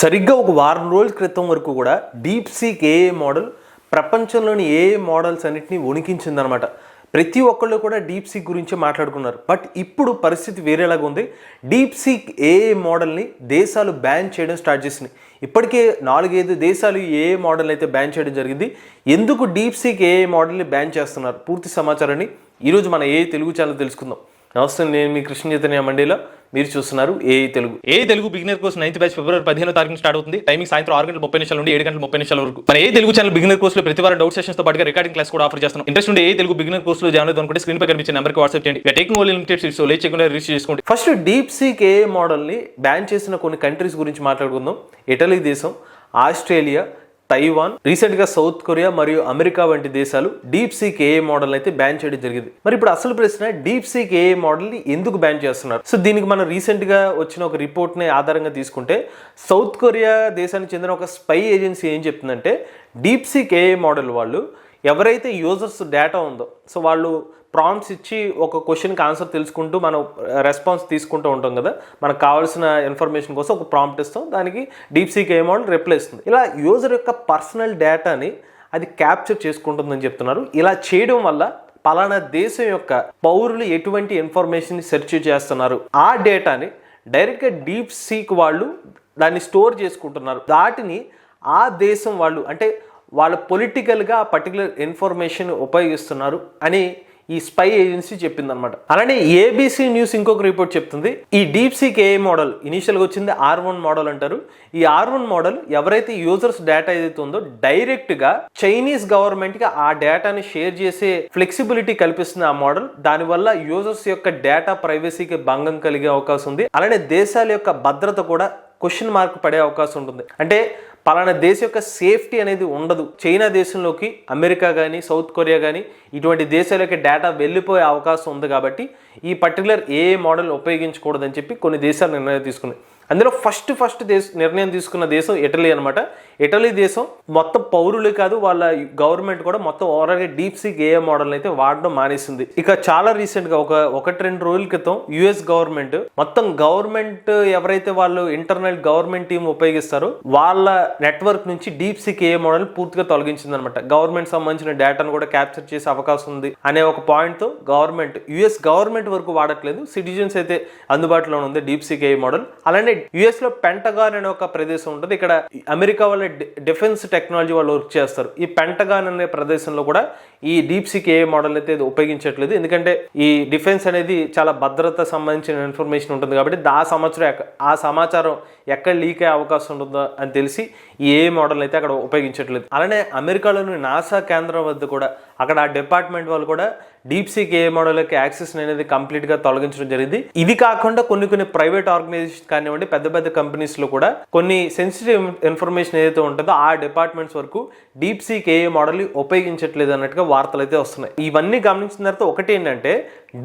సరిగ్గా ఒక వారం రోజుల క్రితం వరకు కూడా డీప్సీక్ ఏఏ మోడల్ ప్రపంచంలోని ఏఏ మోడల్స్ అన్నింటినీ వణికించిందనమాట. ప్రతి ఒక్కళ్ళు కూడా డీప్సీక్ గురించి మాట్లాడుకున్నారు. బట్ ఇప్పుడు పరిస్థితి వేరేలాగా ఉంది. డీప్సీక్ ఏఏ మోడల్ని దేశాలు బ్యాన్ చేయడం స్టార్ట్ చేసినాయి. ఇప్పటికే 4-5 దేశాలు ఏఏ మోడల్ అయితే బ్యాన్ చేయడం జరిగింది. ఎందుకు డీప్సీక్ ఏఏ మోడల్ని బ్యాన్ చేస్తున్నారు పూర్తి సమాచారాన్ని ఈరోజు మన ఏఐ తెలుగు ఛానల్ తెలుసుకుందాం. నమస్తే, నేను మీ కృష్ణ చైతన్య మండేలా, మీరు చూస్తున్నారు AI Telugu. AI Telugu beginner course 9th batch ఫిబ్రవరి 15వ తారీఖున స్టార్ట్ అవుతుంది. టైమింగ్ సాయంత్రం 6:30 నుండి 7:30 వరకు. మన ఏఐ తెలుగు ఛానల్ బిగినర్ కోర్సులో ప్రతి వారం డౌట్ సెషన్స్ తో పాటుగా రికార్డింగ్ క్లాస్ కూడా ఆఫర్ చేస్తున్నాం. ఇంట్రెస్ట్ ఉంటే ఏఐ తెలుగు బిగినర్ కోర్సులో జాయిన్ అవుతుంది అనుకుంటే స్క్రీన్ పై కనిపించే నెంబర్కి వాట్సాప్ చేయండి. Taking only limited seats, late చేయకుండా రిజిస్టర్ చేసుకోండి. ఫస్ట్ డీప్సీక్ ఏఏ మోడల్ని బ్యాన్ చేసిన కొన్ని కంట్రీస్ గురించి మాట్లాడుకుందాం. ఇటలీ దేశం, ఆస్ట్రేలియా, తైవాన్, రీసెంట్గా సౌత్ కొరియా మరియు అమెరికా వంటి దేశాలు డీప్సీక్ ఏఏ మోడల్ అయితే బ్యాన్ చేయడం జరిగింది. మరి ఇప్పుడు అసలు ప్రశ్న, డీప్సీక్ ఏఏ మోడల్ని ఎందుకు బ్యాన్ చేస్తున్నారు? సో దీనికి మనం రీసెంట్గా వచ్చిన ఒక రిపోర్ట్ని ఆధారంగా తీసుకుంటే సౌత్ కొరియా దేశానికి చెందిన ఒక స్పై ఏజెన్సీ ఏం చెప్తుందంటే, డీప్సీక్ ఏఏ మోడల్ వాళ్ళు ఎవరైతే యూజర్స్ డేటా ఉందో, సో వాళ్ళు ప్రాంప్ట్స్ ఇచ్చి ఒక క్వశ్చన్కి ఆన్సర్ తెలుసుకుంటూ మనం రెస్పాన్స్ తీసుకుంటూ ఉంటాం కదా, మనకు కావాల్సిన ఇన్ఫర్మేషన్ కోసం ఒక ప్రాంప్ట్ ఇస్తాం, దానికి డీప్సీక్ ఏఏ మోడల్ రిప్లై ఇస్తుంది. ఇలా యూజర్ యొక్క పర్సనల్ డేటాని అది క్యాప్చర్ చేసుకుంటుందని చెప్తున్నారు. ఇలా చేయడం వల్ల పలానా దేశం యొక్క పౌరులు ఎటువంటి ఇన్ఫర్మేషన్ సెర్చ్ చేస్తున్నారు, ఆ డేటాని డైరెక్ట్గా డీప్సీక్ వాళ్ళు దాన్ని స్టోర్ చేసుకుంటున్నారు. వాటిని ఆ దేశం వాళ్ళు, అంటే వాళ్ళ పొలిటికల్గా ఆ పర్టికులర్ ఇన్ఫర్మేషన్ ఉపయోగిస్తున్నారు అని ఈ స్పై ఏజెన్సీ చెప్పిందనమాట. అలానే ఏబీసీ న్యూస్ ఇంకొక రిపోర్ట్ చెప్తుంది, ఈ డీప్సీక్ ఏఏ మోడల్ ఇనిషియల్గా వచ్చింది R1 మోడల్ అంటారు. ఈ R1 మోడల్ ఎవరైతే యూజర్స్ డేటా ఏదైతే ఉందో డైరెక్ట్గా చైనీస్ గవర్నమెంట్కి ఆ డేటాని షేర్ చేసే ఫ్లెక్సిబిలిటీ కల్పిస్తుంది ఆ మోడల్. దానివల్ల యూజర్స్ యొక్క డేటా ప్రైవసీకి భంగం కలిగే అవకాశం ఉంది. అలానే దేశాల యొక్క భద్రత కూడా క్వశ్చన్ మార్క్ పడే అవకాశం ఉంటుంది. అంటే పలానా దేశం యొక్క సేఫ్టీ అనేది ఉండదు. చైనా దేశంలోకి అమెరికా కానీ సౌత్ కొరియా కానీ ఇటువంటి దేశాలకి డేటా వెళ్ళిపోయే అవకాశం ఉంది. కాబట్టి ఈ పర్టికులర్ ఏఏ మోడల్ ఉపయోగించకూడదని చెప్పి కొన్ని దేశాలు నిర్ణయం తీసుకున్నాయి. అందులో ఫస్ట్ నిర్ణయం తీసుకున్న దేశం ఇటలీ అనమాట. ఇటలీ దేశం మొత్తం పౌరులే కాదు, వాళ్ళ గవర్నమెంట్ కూడా మొత్తం ఓవరాల్గా డీప్సీక్ ఏఏ మోడల్ అయితే వాడడం మానేసింది. ఇక చాలా రీసెంట్గా ఒకటి రెండు రోజుల క్రితం యుఎస్ గవర్నమెంట్ మొత్తం గవర్నమెంట్ ఎవరైతే వాళ్ళు ఇంటర్నల్ గవర్నమెంట్ టీం ఉపయోగిస్తారో వాళ్ళ నెట్వర్క్ నుంచి డీప్సీక్ ఏఏ మోడల్ పూర్తిగా తొలగించింది అనమాట. గవర్నమెంట్ సంబంధించిన డేటాను కూడా క్యాప్చర్ చేసే అవకాశం ఉంది అనే ఒక పాయింట్తో యుఎస్ గవర్నమెంట్ వరకు వాడట్లేదు, సిటిజన్స్ అయితే అందుబాటులో ఉంది డీప్సీక్ ఏఏ మోడల్. అలానే యుఎస్ లో పెంటగాన్ అనే ఒక ప్రదేశం ఉంటుంది. ఇక్కడ అమెరికా వాళ్ళ డిఫెన్స్ టెక్నాలజీ వాళ్ళు వర్క్ చేస్తారు. ఈ పెంటగాన్ అనే ప్రదేశంలో కూడా ఈ డీప్సీక్ ఏఏ మోడల్ అయితే ఉపయోగించట్లేదు. ఎందుకంటే ఈ డిఫెన్స్ అనేది చాలా భద్రత సంబంధించిన ఇన్ఫర్మేషన్ ఉంటుంది కాబట్టి ఆ సమాచారం ఎక్కడ లీక్ అయ్యే అవకాశం ఉంటుందో అని తెలిసి ఈ ఏఏ మోడల్ అయితే అక్కడ ఉపయోగించట్లేదు. అలానే అమెరికాలోని నాసా కేంద్రం వద్ద కూడా అక్కడ ఆ డిపార్ట్మెంట్ వాళ్ళు కూడా డీప్సీక్ ఏఏ మోడల్కి యాక్సెస్ అనేది కంప్లీట్గా తొలగించడం జరిగింది. ఇది కాకుండా కొన్ని ప్రైవేట్ ఆర్గనైజేషన్ కానివ్వండి, పెద్ద కంపెనీస్లో కూడా కొన్ని సెన్సిటివ్ ఇన్ఫర్మేషన్ ఏదైతే ఉంటుందో ఆ డిపార్ట్మెంట్స్ వరకు డీప్సీక్ ఏఏ మోడల్ని ఉపయోగించట్లేదు అన్నట్టుగా వార్తలు అయితే వస్తున్నాయి. ఇవన్నీ గమనించిన తర్వాత ఒకటి ఏంటంటే,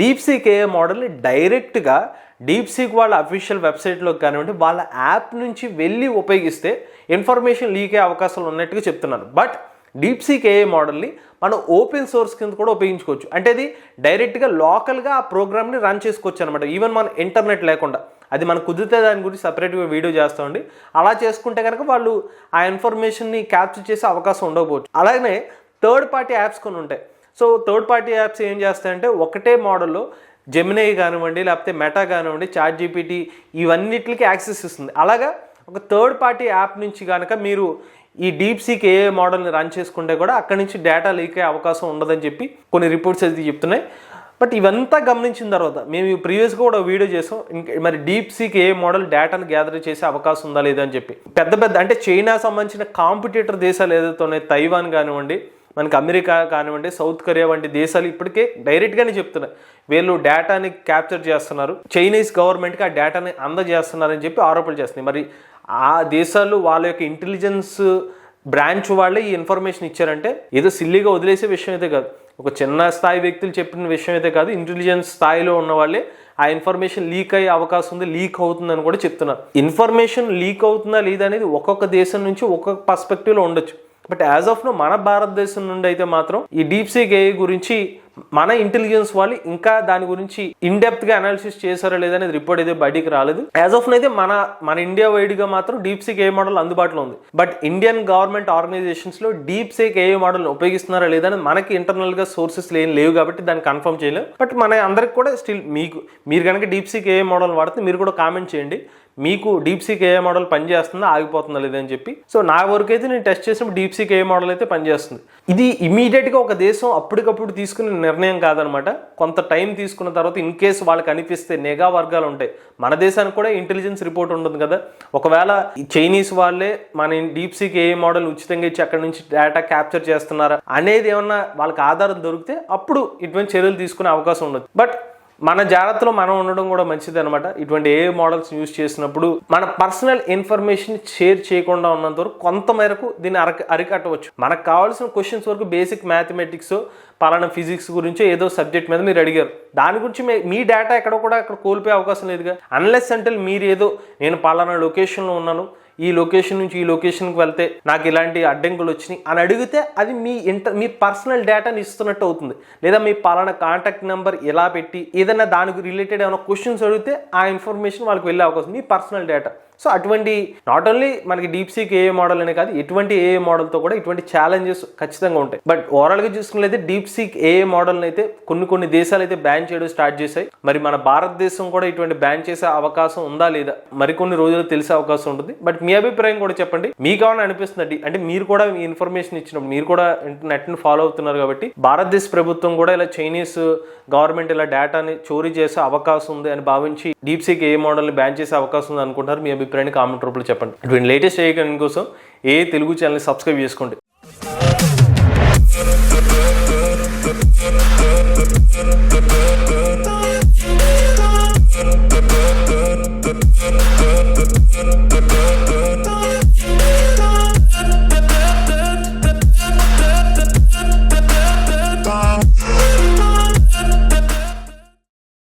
డీప్సీక్ ఏఏ మోడల్ని డైరెక్ట్గా డీప్సీక్ వాళ్ళ అఫీషియల్ వెబ్సైట్లో కానివ్వండి వాళ్ళ యాప్ నుంచి వెళ్ళి ఉపయోగిస్తే ఇన్ఫర్మేషన్ లీక్ అయ్యే అవకాశాలు ఉన్నట్టుగా చెప్తున్నారు. బట్ డీప్సీక్ ఏఏ మోడల్ని మనం ఓపెన్ సోర్స్ కింద కూడా ఉపయోగించుకోవచ్చు. అంటే అది డైరెక్ట్గా లోకల్గా ఆ ప్రోగ్రామ్ని రన్ చేసుకోవచ్చు అనమాట. ఈవెన్ మన ఇంటర్నెట్ లేకుండా అది మనకు కుదిరితే దాని గురించి సపరేట్గా వీడియో చేస్తామండి. అలా చేసుకుంటే కనుక వాళ్ళు ఆ ఇన్ఫర్మేషన్ని క్యాప్చర్ చేసే అవకాశం ఉండకపోవచ్చు. అలాగే థర్డ్ పార్టీ యాప్స్ కొన్ని ఉంటాయి. సో థర్డ్ పార్టీ యాప్స్ ఏం చేస్తాయంటే ఒకటే మోడల్లో జెమినై కానివ్వండి, లేకపోతే మెటా కానివ్వండి, చాట్ జీపీటీ ఇవన్నిటికి యాక్సెస్ ఇస్తుంది. అలాగా ఒక థర్డ్ పార్టీ యాప్ నుంచి కనుక మీరు ఈ డీప్సీక్ ఏఏ మోడల్ని రన్ చేసుకుంటే కూడా అక్కడి నుంచి డేటా లీక్ అయ్యే అవకాశం ఉండదని చెప్పి కొన్ని రిపోర్ట్స్ అయితే చెప్తున్నాయి. బట్ ఇవంతా గమనించిన తర్వాత మేము ప్రీవియస్గా కూడా వీడియో చేసాం, మరి డీప్సీక్ ఏఏ మోడల్ డేటాను గ్యాదర్ చేసే అవకాశం ఉందా లేదా అని చెప్పి. పెద్ద అంటే చైనా సంబంధించిన కాంపిటీటర్ దేశాలు ఏదైతే ఉన్నాయి, తైవాన్ కానివ్వండి, మనకి అమెరికా కానివ్వండి, సౌత్ కొరియా వంటి దేశాలు ఇప్పటికే డైరెక్ట్గానే చెప్తున్నాయి వీళ్ళు డేటాని క్యాప్చర్ చేస్తున్నారు, చైనీస్ గవర్నమెంట్కి ఆ డేటాని అందజేస్తున్నారని చెప్పి ఆరోపణలు చేస్తున్నాయి. మరి ఆ దేశాలు వాళ్ళ యొక్క ఇంటెలిజెన్స్ బ్రాంచ్ వాళ్ళే ఈ ఇన్ఫర్మేషన్ ఇచ్చారంటే ఏదో సిల్లీగా వదిలేసే విషయం అయితే కాదు, ఒక చిన్న స్థాయి వ్యక్తులు చెప్పిన విషయం అయితే కాదు, ఇంటెలిజెన్స్ స్థాయిలో ఉన్న వాళ్ళే ఆ ఇన్ఫర్మేషన్ లీక్ అయ్యే అవకాశం ఉంది, లీక్ అవుతుందని కూడా చెప్తున్నారు. ఇన్ఫర్మేషన్ లీక్ అవుతుందా లేదా అనేది ఒక్కొక్క దేశం నుంచి ఒక్కొక్క పర్స్పెక్టివ్లో ఉండొచ్చు. బట్ యాజ్ ఆఫ్ నో మన భారతదేశం నుండి అయితే మాత్రం ఈ డీప్సీక్ ఏఐ గురించి మన ఇంటెలిజెన్స్ వాళ్ళు ఇంకా దాని గురించి ఇన్ డెప్త్ గా అనాలిసిస్ చేశారో లేదనేది రిపోర్ట్ అయితే బయటికి రాలేదు. యాజ్ ఆఫ్ అయితే మన ఇండియా వైడ్ గా మాత్రం డీప్ సీక్ ఏ మోడల్ అందుబాటులో ఉంది. బట్ ఇండియన్ గవర్నమెంట్ ఆర్గనైజేషన్స్ లో డీప్ సీక్ ఏ మోడల్ ఉపయోగిస్తున్నారా లేదని మనకి ఇంటర్నల్ గా సోర్సెస్ ఏం లేవు కాబట్టి దాన్ని కన్ఫర్మ్ చేయలేము. బట్ మన అందరికి కూడా స్టిల్ మీరు కనుక డీప్ సీక్ ఏ మోడల్ వాడితే మీరు కూడా కామెంట్ చేయండి, మీకు డీప్ సీక్ ఏ మోడల్ పనిచేస్తుందా ఆగిపోతుందా లేదని చెప్పి. సో నా వరకు అయితే నేను టెస్ట్ చేసినప్పుడు డీప్ సీక్ ఏ మోడల్ అయితే పనిచేస్తుంది. ఇది ఇమీడియట్ గా ఒక దేశం అప్పటికప్పుడు తీసుకునే నిర్ణయం కాదనమాట. కొంత టైం తీసుకున్న తర్వాత ఇన్ కేసు వాళ్ళకి అనిపిస్తే నిఘా వర్గాలు ఉంటాయి. మన దేశానికి కూడా ఇంటెలిజెన్స్ రిపోర్ట్ ఉంటుంది కదా, ఒకవేళ చైనీస్ వాళ్ళే మన డీప్ సీక్ ఏ మోడల్ ఉచితంగా ఇచ్చి అక్కడ నుంచి డేటా క్యాప్చర్ చేస్తున్నారా అనేది ఏమన్నా వాళ్ళకి ఆధారం దొరికితే అప్పుడు ఇటువంటి చర్యలు తీసుకునే అవకాశం ఉండదు. బట్ మన జాగ్రత్తలో మనం ఉండడం కూడా మంచిది అనమాట. ఇటువంటి ఏ మోడల్స్ యూజ్ చేసినప్పుడు మన పర్సనల్ ఇన్ఫర్మేషన్ షేర్ చేయకుండా ఉన్నంత వరకు కొంత మేరకు దీన్ని అరికట్టవచ్చు. మనకు కావాల్సిన క్వశ్చన్స్ వరకు బేసిక్ మ్యాథమెటిక్స్, పలానా ఫిజిక్స్ గురించి ఏదో సబ్జెక్ట్ మీద మీరు అడిగారు, దాని గురించి మీ డేటా ఎక్కడ కూడా అక్కడ కోల్పోయే అవకాశం లేదుగా. అన్లెస్ అంటే మీరు ఏదో నేను పలానా లొకేషన్లో ఉన్నాను, ఈ లొకేషన్ నుంచి ఈ లొకేషన్కి వెళ్తే నాకు ఇలాంటి అడ్డంకులు వచ్చినాయి అని అడిగితే అది మీ పర్సనల్ డేటాని ఇస్తున్నట్టు అవుతుంది. లేదా మీ పలానా కాంటాక్ట్ నెంబర్ ఎలా పెట్టి ఏదైనా దానికి రిలేటెడ్ ఏమైనా క్వశ్చన్స్ అడిగితే ఆ ఇన్ఫర్మేషన్ వాళ్ళకి వెళ్ళే అవకాశం, మీ పర్సనల్ డేటా. సో అటువంటి నాట్ ఓన్లీ మనకి డీప్ సీక్ ఏ మోడల్ అనే కాదు, ఎటువంటి ఏ మోడల్తో కూడా ఇటువంటి ఛాలెంజెస్ ఖచ్చితంగా ఉంటాయి. బట్ ఓవరాల్గా చూసుకున్నట్లయితే డీప్ సీక్ ఏ మోడల్ని అయితే కొన్ని దేశాలు అయితే బ్యాన్ చేయడం స్టార్ట్ చేశాయి. మరి మన భారతదేశం కూడా ఇటువంటి బ్యాన్ చేసే అవకాశం ఉందా లేదా మరికొన్ని రోజులు తెలిసే అవకాశం ఉంటుంది. బట్ మీ అభిప్రాయం కూడా చెప్పండి, మీకు ఏమైనా అనిపిస్తుంది అంటే మీరు కూడా మీ ఇన్ఫర్మేషన్ ఇచ్చినప్పుడు మీరు కూడా నెట్ని ఫాలో అవుతున్నారు కాబట్టి భారతదేశ ప్రభుత్వం కూడా ఇలా చైనీస్ గవర్నమెంట్ ఇలా డేటాని చోరీ చేసే అవకాశం ఉంది అని భావించి డీప్ సీక్ ఏ మోడల్ని బ్యాన్ చేసే అవకాశం ఉంది అనుకుంటారు. మీ అభిప్రాయాన్ని కామెంట్ రూపంలో చెప్పండి. ఇటువంటి లేటెస్ట్ ఏ కోసం తెలుగు ఛానల్ని సబ్స్క్రైబ్ చేసుకోండి.